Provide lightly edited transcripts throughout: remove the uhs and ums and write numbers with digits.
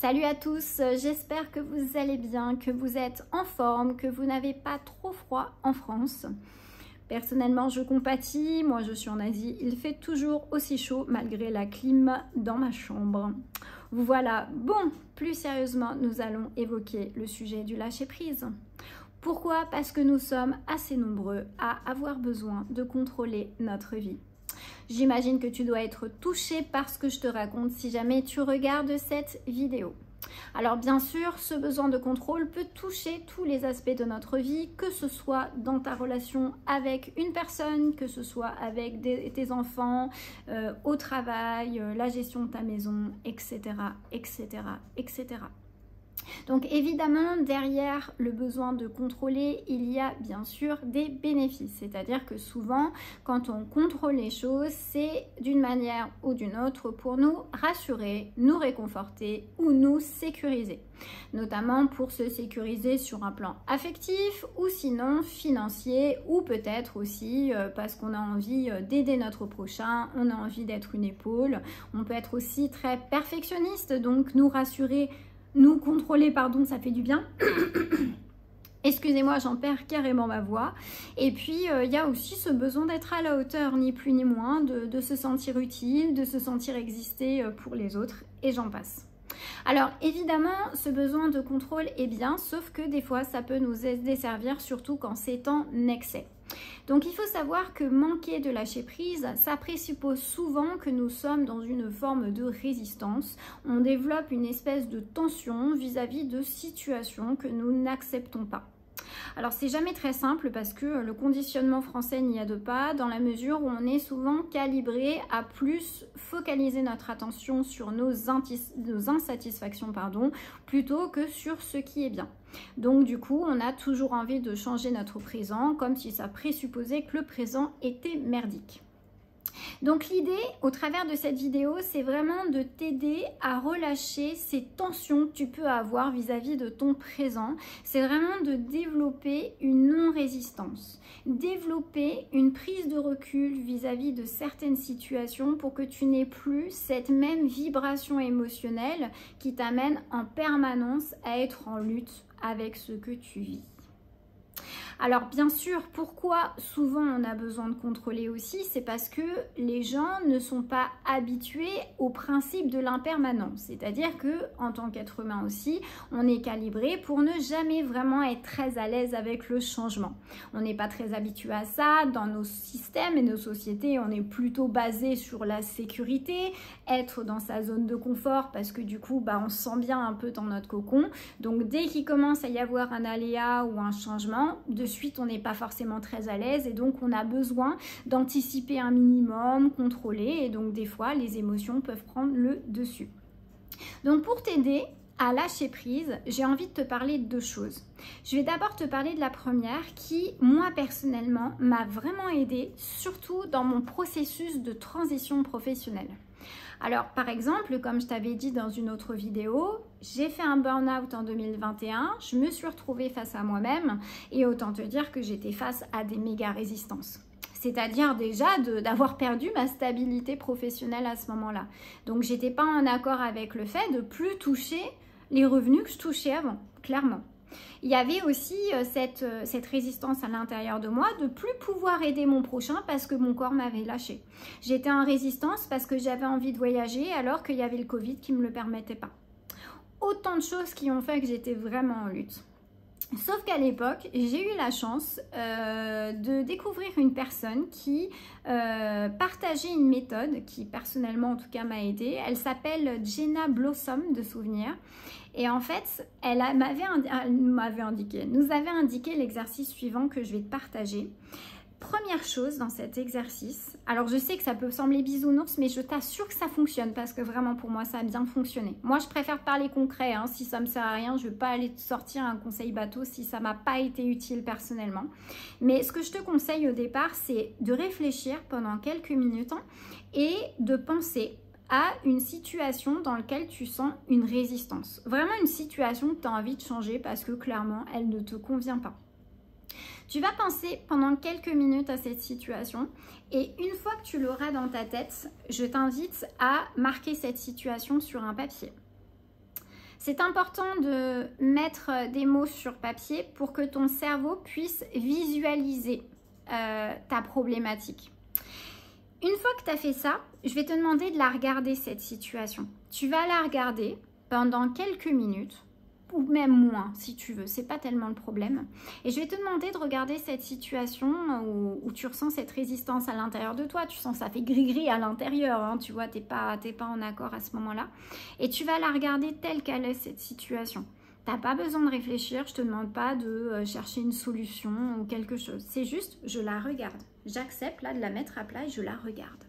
Salut à tous, j'espère que vous allez bien, que vous êtes en forme, que vous n'avez pas trop froid en France. Personnellement, je compatis, moi je suis en Asie, il fait toujours aussi chaud malgré la clim dans ma chambre. Voilà, bon, plus sérieusement, nous allons évoquer le sujet du lâcher-prise. Pourquoi? Parce que nous sommes assez nombreux à avoir besoin de contrôler notre vie. J'imagine que tu dois être touché par ce que je te raconte si jamais tu regardes cette vidéo. Alors bien sûr, ce besoin de contrôle peut toucher tous les aspects de notre vie, que ce soit dans ta relation avec une personne, que ce soit avec tes enfants, au travail, la gestion de ta maison, etc., etc., etc. Donc évidemment, derrière le besoin de contrôler, il y a bien sûr des bénéfices. C'est-à-dire que souvent, quand on contrôle les choses, c'est d'une manière ou d'une autre pour nous rassurer, nous réconforter ou nous sécuriser. Notamment pour se sécuriser sur un plan affectif ou sinon financier ou peut-être aussi parce qu'on a envie d'aider notre prochain, on a envie d'être une épaule. On peut être aussi très perfectionniste, donc nous rassurer, nous contrôler, pardon, ça fait du bien. Excusez-moi, j'en perds carrément ma voix. Et puis, il y a aussi ce besoin d'être à la hauteur, ni plus ni moins, de se sentir utile, de se sentir exister pour les autres, et j'en passe. Alors, évidemment, ce besoin de contrôle est bien, sauf que des fois, ça peut nous desservir, surtout quand c'est en excès. Donc il faut savoir que manquer de lâcher prise, ça présuppose souvent que nous sommes dans une forme de résistance. On développe une espèce de tension vis-à-vis de situations que nous n'acceptons pas. Alors c'est jamais très simple parce que le conditionnement français n'y aide pas dans la mesure où on est souvent calibré à plus focaliser notre attention sur nos insatisfactions plutôt que sur ce qui est bien. Donc du coup on a toujours envie de changer notre présent comme si ça présupposait que le présent était merdique. Donc l'idée au travers de cette vidéo, c'est vraiment de t'aider à relâcher ces tensions que tu peux avoir vis-à-vis de ton présent. C'est vraiment de développer une non-résistance, développer une prise de recul vis-à-vis de certaines situations pour que tu n'aies plus cette même vibration émotionnelle qui t'amène en permanence à être en lutte avec ce que tu vis. Alors bien sûr, pourquoi souvent on a besoin de contrôler aussi, c'est parce que les gens ne sont pas habitués au principe de l'impermanence. C'est-à-dire que en tant qu'être humain aussi, on est calibré pour ne jamais vraiment être très à l'aise avec le changement. On n'est pas très habitué à ça. Dans nos systèmes et nos sociétés, on est plutôt basé sur la sécurité, être dans sa zone de confort parce que du coup, on se sent bien un peu dans notre cocon. Donc dès qu'il commence à y avoir un aléa ou un changement, de suite on n'est pas forcément très à l'aise et donc on a besoin d'anticiper un minimum, contrôler et donc des fois les émotions peuvent prendre le dessus. Donc pour t'aider à lâcher prise, j'ai envie de te parler de deux choses. Je vais d'abord te parler de la première qui, moi personnellement, m'a vraiment aidée, surtout dans mon processus de transition professionnelle. Alors par exemple, comme je t'avais dit dans une autre vidéo, j'ai fait un burn-out en 2021, je me suis retrouvée face à moi-même et autant te dire que j'étais face à des méga résistances. C'est-à-dire déjà d'avoir perdu ma stabilité professionnelle à ce moment-là. Donc j'étais pas en accord avec le fait de plus toucher les revenus que je touchais avant, clairement. Il y avait aussi cette résistance à l'intérieur de moi de ne plus pouvoir aider mon prochain parce que mon corps m'avait lâché. J'étais en résistance parce que j'avais envie de voyager alors qu'il y avait le Covid qui ne me le permettait pas. Autant de choses qui ont fait que j'étais vraiment en lutte. Sauf qu'à l'époque, j'ai eu la chance de découvrir une personne qui partageait une méthode qui personnellement en tout cas m'a aidée. Elle s'appelle Jenna Blossom de souvenir. Et en fait, nous avait indiqué l'exercice suivant que je vais te partager. Première chose dans cet exercice, alors je sais que ça peut sembler bisounours, mais je t'assure que ça fonctionne parce que vraiment pour moi ça a bien fonctionné. Moi je préfère parler concret, hein, si ça me sert à rien, je ne vais pas aller te sortir un conseil bateau si ça m'a pas été utile personnellement. Mais ce que je te conseille au départ, c'est de réfléchir pendant quelques minutes et de penser à une situation dans laquelle tu sens une résistance. Vraiment une situation que tu as envie de changer parce que clairement elle ne te convient pas. Tu vas penser pendant quelques minutes à cette situation et une fois que tu l'auras dans ta tête, je t'invite à marquer cette situation sur un papier. C'est important de mettre des mots sur papier pour que ton cerveau puisse visualiser ta problématique. Une fois que tu as fait ça, je vais te demander de la regarder, cette situation. Tu vas la regarder pendant quelques minutes, ou même moins si tu veux, c'est pas tellement le problème. Et je vais te demander de regarder cette situation où tu ressens cette résistance à l'intérieur de toi, tu sens ça fait gris-gris à l'intérieur, hein, tu vois, t'es pas en accord à ce moment-là. Et tu vas la regarder telle qu'elle est, cette situation. T'as pas besoin de réfléchir, je te demande pas de chercher une solution ou quelque chose. C'est juste, je la regarde. J'accepte là de la mettre à plat et je la regarde.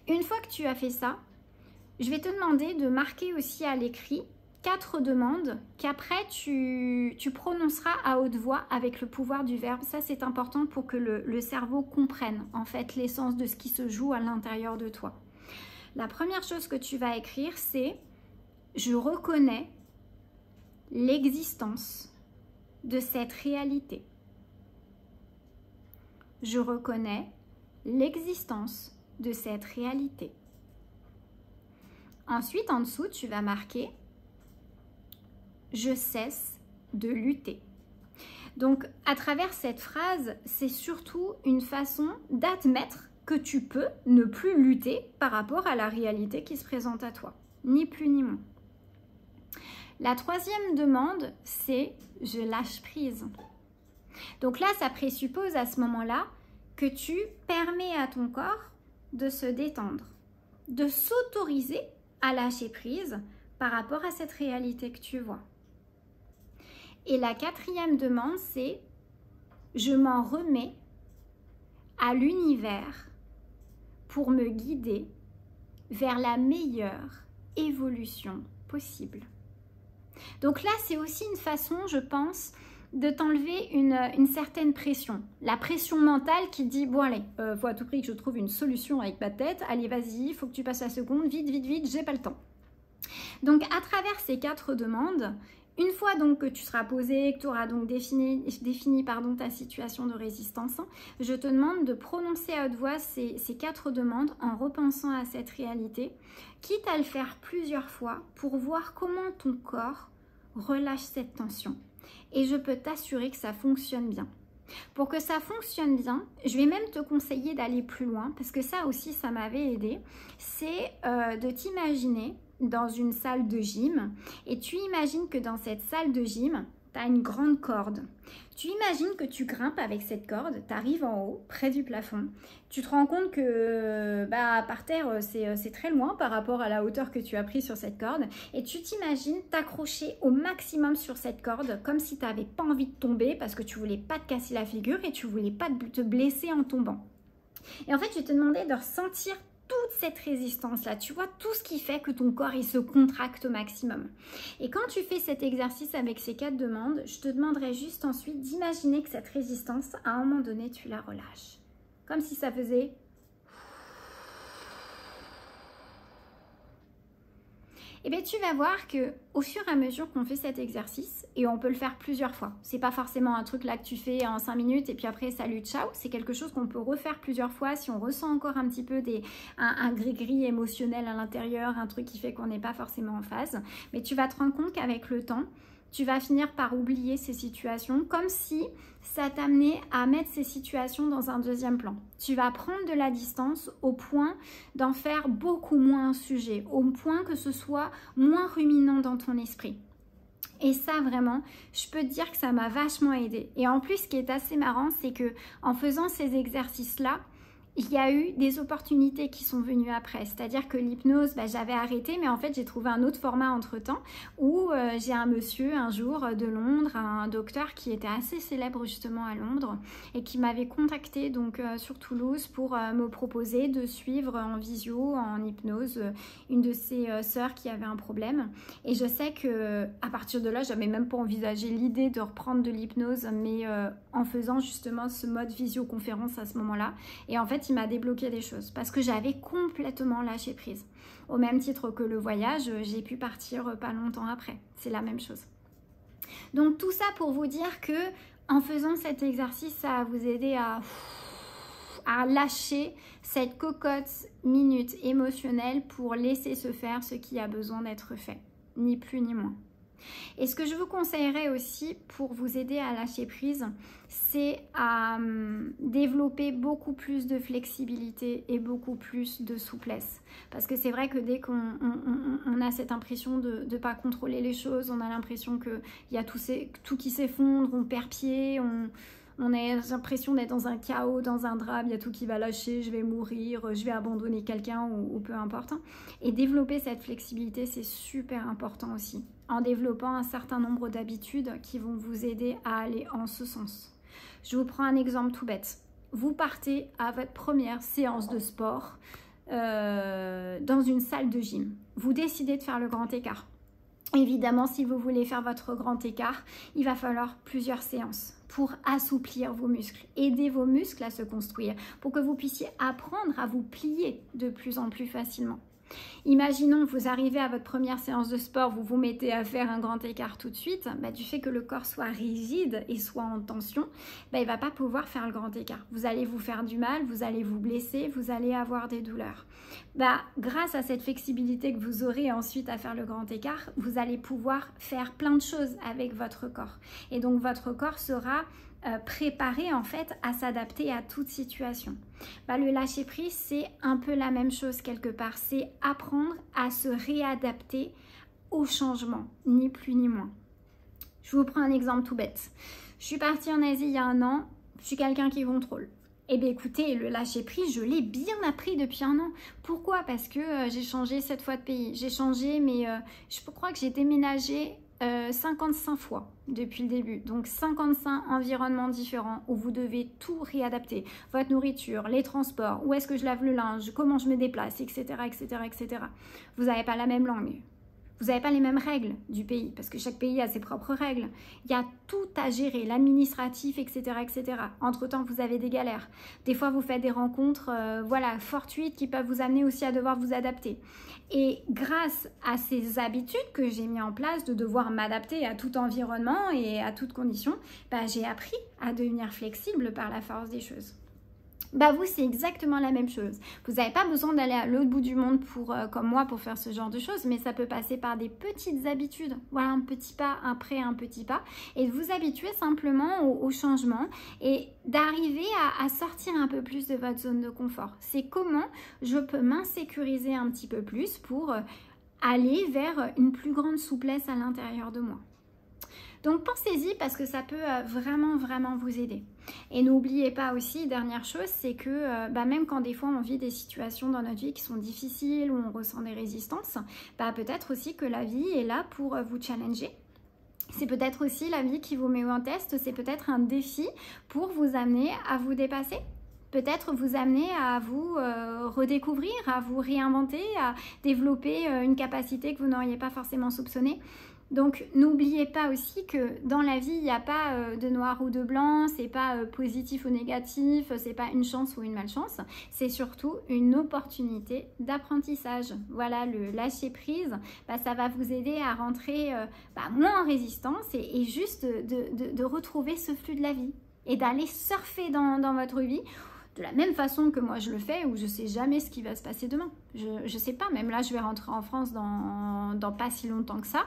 Une fois que tu as fait ça, je vais te demander de marquer aussi à l'écrit 4 demandes qu'après tu prononceras à haute voix avec le pouvoir du verbe. Ça, c'est important pour que le cerveau comprenne en fait l'essence de ce qui se joue à l'intérieur de toi. La première chose que tu vas écrire, c'est « Je reconnais l'existence de cette réalité. » Je reconnais l'existence de cette réalité. Ensuite, en dessous, tu vas marquer « Je cesse de lutter ». Donc, à travers cette phrase, c'est surtout une façon d'admettre que tu peux ne plus lutter par rapport à la réalité qui se présente à toi. Ni plus ni moins. La troisième demande, c'est « Je lâche prise ». Donc là, ça présuppose à ce moment-là que tu permets à ton corps de se détendre, de s'autoriser à lâcher prise par rapport à cette réalité que tu vois. Et la quatrième demande, c'est « Je m'en remets à l'univers pour me guider vers la meilleure évolution possible. » Donc là, c'est aussi une façon, je pense, de t'enlever une certaine pression. La pression mentale qui dit, bon allez, faut à tout prix que je trouve une solution avec ma tête, allez vas-y, il faut que tu passes la seconde, vite, vite, vite, j'ai pas le temps. Donc à travers ces 4 demandes, une fois donc que tu seras posé, que tu auras donc défini ta situation de résistance, je te demande de prononcer à haute voix ces 4 demandes en repensant à cette réalité, quitte à le faire plusieurs fois pour voir comment ton corps relâche cette tension. Et je peux t'assurer que ça fonctionne bien. Pour que ça fonctionne bien, je vais même te conseiller d'aller plus loin, parce que ça aussi, ça m'avait aidé, c'est de t'imaginer dans une salle de gym, et tu imagines que dans cette salle de gym, tu as une grande corde. Tu imagines que tu grimpes avec cette corde, tu arrives en haut, près du plafond. Tu te rends compte que par terre, c'est très loin par rapport à la hauteur que tu as pris sur cette corde. Et tu t'imagines t'accrocher au maximum sur cette corde, comme si tu n'avais pas envie de tomber parce que tu voulais pas te casser la figure et tu voulais pas te blesser en tombant. Et en fait, je vais te demander de ressentir toute cette résistance-là, tu vois, tout ce qui fait que ton corps, il se contracte au maximum. Et quand tu fais cet exercice avec ces 4 demandes, je te demanderai juste ensuite d'imaginer que cette résistance, à un moment donné, tu la relâches. Comme si ça faisait... Et bien tu vas voir que au fur et à mesure qu'on fait cet exercice, et on peut le faire plusieurs fois, c'est pas forcément un truc là que tu fais en 5 minutes et puis après salut ciao, c'est quelque chose qu'on peut refaire plusieurs fois si on ressent encore un petit peu un gris-gris émotionnel à l'intérieur, un truc qui fait qu'on n'est pas forcément en phase. Mais tu vas te rendre compte qu'avec le temps, tu vas finir par oublier ces situations, comme si ça t'amenait à mettre ces situations dans un deuxième plan. Tu vas prendre de la distance au point d'en faire beaucoup moins un sujet, au point que ce soit moins ruminant dans ton esprit. Et ça, vraiment, je peux te dire que ça m'a vachement aidé. Et en plus, ce qui est assez marrant, c'est que en faisant ces exercices-là, il y a eu des opportunités qui sont venues après. C'est-à-dire que l'hypnose, j'avais arrêté, mais en fait, j'ai trouvé un autre format entre-temps où j'ai un monsieur, un jour, de Londres, un docteur qui était assez célèbre justement à Londres et qui m'avait contacté donc sur Toulouse pour me proposer de suivre en visio, en hypnose, une de ses sœurs qui avait un problème. Et je sais qu'à partir de là, je n'avais même pas envisagé l'idée de reprendre de l'hypnose, mais en faisant justement ce mode visioconférence à ce moment-là. Et en fait, il m'a débloqué des choses parce que j'avais complètement lâché prise. Au même titre que le voyage, j'ai pu partir pas longtemps après. C'est la même chose. Donc tout ça pour vous dire que en faisant cet exercice, ça va vous aider à lâcher cette cocotte minute émotionnelle pour laisser se faire ce qui a besoin d'être fait. ni plus ni moins. Et ce que je vous conseillerais aussi pour vous aider à lâcher prise, c'est à développer beaucoup plus de flexibilité et beaucoup plus de souplesse. Parce que c'est vrai que dès qu'on a cette impression de ne pas contrôler les choses, on a l'impression qu'il y a tout qui s'effondre, on perd pied, on a l'impression d'être dans un chaos, dans un drame, il y a tout qui va lâcher, je vais mourir, je vais abandonner quelqu'un ou peu importe. Et développer cette flexibilité, c'est super important aussi, en développant un certain nombre d'habitudes qui vont vous aider à aller en ce sens. Je vous prends un exemple tout bête. Vous partez à votre première séance de sport dans une salle de gym. Vous décidez de faire le grand écart. Évidemment, si vous voulez faire votre grand écart, il va falloir plusieurs séances pour assouplir vos muscles, aider vos muscles à se construire, pour que vous puissiez apprendre à vous plier de plus en plus facilement. Imaginons que vous arrivez à votre première séance de sport, vous vous mettez à faire un grand écart tout de suite, du fait que le corps soit rigide et soit en tension, il ne va pas pouvoir faire le grand écart. Vous allez vous faire du mal, vous allez vous blesser, vous allez avoir des douleurs. Grâce à cette flexibilité que vous aurez ensuite à faire le grand écart, vous allez pouvoir faire plein de choses avec votre corps. Et donc votre corps sera préparé en fait à s'adapter à toute situation. Le lâcher prise, c'est un peu la même chose quelque part, c'est apprendre à se réadapter au changement, ni plus ni moins. Je vous prends un exemple tout bête. Je suis partie en Asie il y a 1 an, je suis quelqu'un qui contrôle. Eh bien écoutez, le lâcher prise, je l'ai bien appris depuis 1 an. Pourquoi? Parce que j'ai changé 7 fois de pays. J'ai changé, mais je crois que j'ai déménagé 55 fois depuis le début, donc 55 environnements différents où vous devez tout réadapter, votre nourriture, les transports, où est-ce que je lave le linge, comment je me déplace, etc. etc. Vous n'avez pas la même langue, vous n'avez pas les mêmes règles du pays, parce que chaque pays a ses propres règles, il y a tout à gérer, l'administratif, etc. Entre-temps, vous avez des galères, des fois vous faites des rencontres fortuites qui peuvent vous amener aussi à devoir vous adapter. Et grâce à ces habitudes que j'ai mis en place de devoir m'adapter à tout environnement et à toutes conditions, j'ai appris à devenir flexible par la force des choses. Vous, c'est exactement la même chose. Vous n'avez pas besoin d'aller à l'autre bout du monde comme moi pour faire ce genre de choses, mais ça peut passer par des petites habitudes. Voilà, un petit pas après un petit pas, et de vous habituer simplement au changement et d'arriver à sortir un peu plus de votre zone de confort. C'est comment je peux m'insécuriser un petit peu plus pour aller vers une plus grande souplesse à l'intérieur de moi. Donc pensez-y parce que ça peut vraiment vous aider. Et n'oubliez pas aussi, dernière chose, c'est que même quand des fois on vit des situations dans notre vie qui sont difficiles, où on ressent des résistances, peut-être aussi que la vie est là pour vous challenger. C'est peut-être aussi la vie qui vous met en test, c'est peut-être un défi pour vous amener à vous dépasser. Peut-être vous amener à vous redécouvrir, à vous réinventer, à développer une capacité que vous n'auriez pas forcément soupçonnée. Donc n'oubliez pas aussi que dans la vie, il n'y a pas de noir ou de blanc, c'est pas positif ou négatif, c'est pas une chance ou une malchance, c'est surtout une opportunité d'apprentissage. Voilà, le lâcher prise, ça va vous aider à rentrer moins en résistance et juste de retrouver ce flux de la vie et d'aller surfer dans votre vie. De la même façon que moi je le fais, où je ne sais jamais ce qui va se passer demain. Je ne sais pas, même là je vais rentrer en France dans pas si longtemps que ça.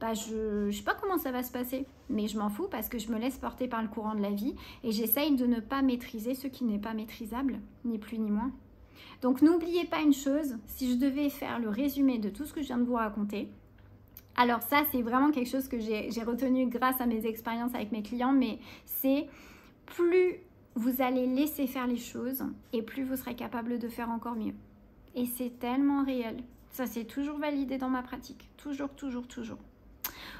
Je ne sais pas comment ça va se passer, mais je m'en fous parce que je me laisse porter par le courant de la vie et j'essaye de ne pas maîtriser ce qui n'est pas maîtrisable, ni plus ni moins. Donc n'oubliez pas une chose, si je devais faire le résumé de tout ce que je viens de vous raconter, alors ça c'est vraiment quelque chose que j'ai retenu grâce à mes expériences avec mes clients, mais c'est plus vous allez laisser faire les choses et plus vous serez capable de faire encore mieux. Et c'est tellement réel. Ça, c'est toujours validé dans ma pratique. Toujours.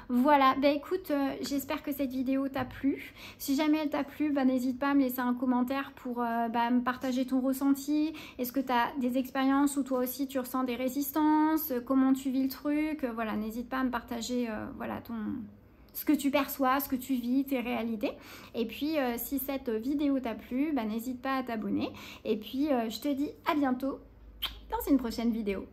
Voilà, écoute, j'espère que cette vidéo t'a plu. Si jamais elle t'a plu, n'hésite pas à me laisser un commentaire pour me partager ton ressenti. Est-ce que tu as des expériences où toi aussi tu ressens des résistances? Comment tu vis le truc? Voilà, n'hésite pas à me partager ce que tu perçois, ce que tu vis, tes réalités. Et puis, si cette vidéo t'a plu, n'hésite pas à t'abonner. Et puis, je te dis à bientôt dans une prochaine vidéo.